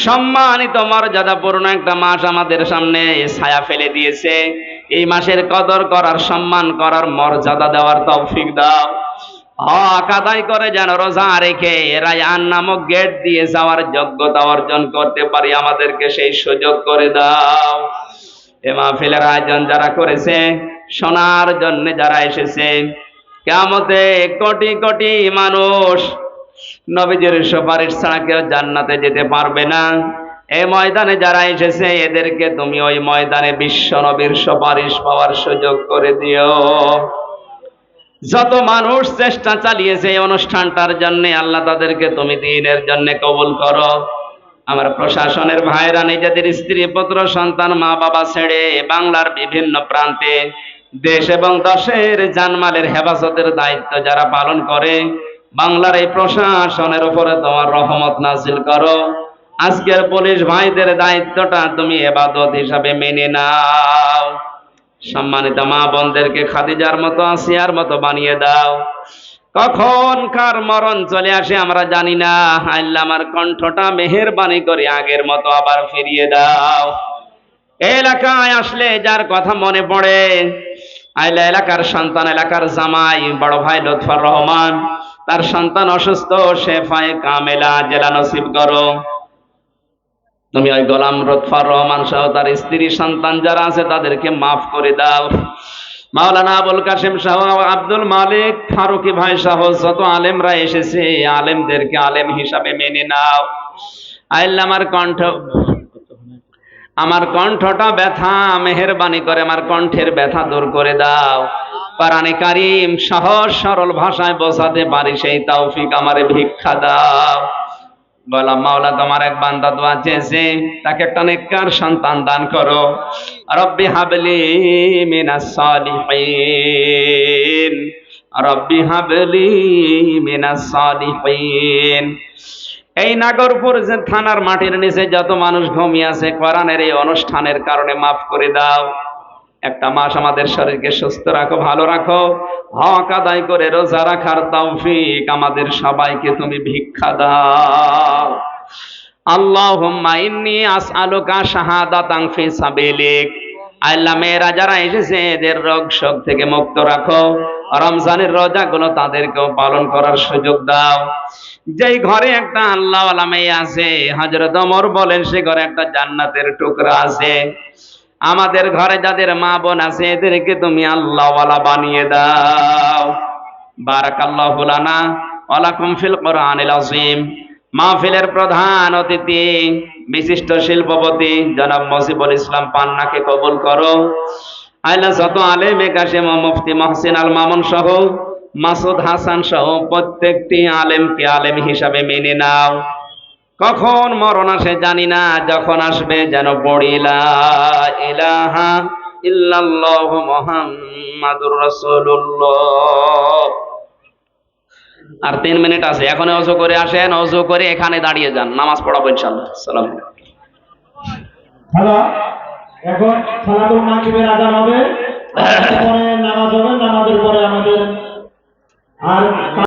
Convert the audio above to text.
সম্মানিত মর্যাদাপূর্ণ একটা মাস আমাদের সামনে ছায়া ফেলে দিয়েছে। এই মাসের কদর করার, সম্মান করার, মর্যাদা দেওয়ার তৌফিক দাও। হক আদায় করে যেন রোজা রেখে রায়্যান নামক গেট দিয়ে যাওয়ার যোগ্যতা অর্জন করতে পারি, আমাদেরকে সেই সুযোগ করে দাও। এ মাহফিলের আয়োজন যারা করেছে, শোনার জন্য যারা এসেছে, কিয়ামতে কোটি কোটি মানুষ নবীজির সুপারিশ ছাড়া কেউ জান্নাতে যেতে পারবে না। এই ময়দানে যারা এসেছে এদেরকে তুমি ওই ময়দানে বিশ্ব নবীর সুপারিশ পাওয়ার সুযোগ করে দিও। যত মানুষ চেষ্টা চালিয়েছে এই অনুষ্ঠানটার জন্য, আল্লাহ তাদেরকে তুমি দ্বীনের জন্য কবুল করো। আমার প্রশাসনের ভাইরা নিজেদের স্ত্রী পুত্র সন্তান মা বাবা ছেড়ে বাংলার বিভিন্ন প্রান্তে দেশ এবং দেশের জানমালের হেফাজতের দায়িত্ব যারা পালন করে, বাংলার এই প্রশাসনের উপরে তোমার রহমত নাজিল করো। আজকের পুলিশ ভাইদের দায়িত্বটা তুমি ইবাদত হিসাবে মেনে নাও। সম্মানিত মা বোনদেরকে খাদিজার মতো, আসিয়ার মতো বানিয়ে দাও। কখন কার মরণ চলে আসে আমরা জানি না। আল্লাহ আমার কণ্ঠটা মেহেরবানি করে আগের মতো আবার ফিরিয়ে দাও। এলাকায় আসলে যার কথা মনে পড়ে, আইলা এলাকার সন্তান, এলাকার জামাই বড় ভাই লুৎফর রহমান, তার সন্তান অসুস্থ, শেফায়ে কামেলা জেলা নসিব করো। তুমি ওই গোলাম লুৎফর রহমান সহ তার স্ত্রী সন্তান যারা আছে তাদেরকে মাফ করে দাও। মাওলানা আবুল কাসেম সাহ, আব্দুল মালিক ফারুকি ভাই সহ যত আলেমরা এসেছে, আলেমদেরকে আলেম হিসাবে মেনে নাও। আল্লাহ আমার কণ্ঠটা ব্যথা, মেহেরবানি করে আমার কণ্ঠের ব্যথা দূর করে দাও। কোরআনে কারীম সহজ সরল ভাষায় বোঝাতে পারি সেই তৌফিক আমারে ভিক্ষা দাও। বললাম মাওলা তোমার এক বান্দা দোয়া চেয়েছে, তাকে একটা নেককার সন্তান দান করো। রব্বি হাবলি মিনাস সালিহিন, রব্বি হাবলি মিনাস সালিহিন। এই নাগরপুর যে থানার মাটির নিচে যত মানুষ ঘুমিয়ে আছে, কোরআনের এই অনুষ্ঠানের কারণে মাফ করে দাও। একটা মাস আমাদের শরীরকে সুস্থ রাখো, ভালো রাখো। হক আদায় করে রোজা রাখার তৌফিক আমাদের সবাইকে তুমি ভিক্ষা দাও। আল্লাহুম্মা ইন্নী আসআলুকা শাহাদাতান ফি সাবিলিক। আল্লাহ মেয়েরা যারা এসেছে এদের রোগ শোক থেকে মুক্ত রাখো। রমজানের রোজাগুলো তাদেরকেও পালন করার সুযোগ দাও। যেই ঘরে একটা আল্লাহওয়ালা মেয়ে আছে, হযরত ওমর বলেন সে ঘরে একটা জান্নাতের টুকরা আছে। আমাদের ঘরে যাদের মা বোন আছে এদেরকে তুমি আল্লাহওয়ালা বানিয়ে দাও। বারাকাল্লাহু লানা ওয়া লাকুম ফিল কোরআনিল আযীম। মাহফিলের প্রধান অতিথি বিশিষ্ট শিল্পপতি জনাব মজিবুল ইসলাম পান্নাকে কবুল করো। আল্লাহ যত আলেমে কাশেম ও মুফতি মহসিন আল মামুন সহ মাসুদ হাসান সহ প্রত্যেকটি আলেমকে আলেম হিসাবে মেনে নাও। কখন মরণ আসে জানি না, যখন আসবে যেন পড়ি লা ইলাহা ইল্লাল্লাহু মুহাম্মাদুর রাসূলুল্লাহ। আর 3 মিনিট আছে, এখন ওযু করে আসেন, ওযু করে এখানে দাঁড়িয়ে যান, নামাজ পড়াবো ইনশাআল্লাহ। আসসালামু আলাইকুম। হ্যালো, এখন সালাতুল মাগরিবের আযান হবে, তারপরে নামাজ হবে, নামাজের পরে আমাদের আর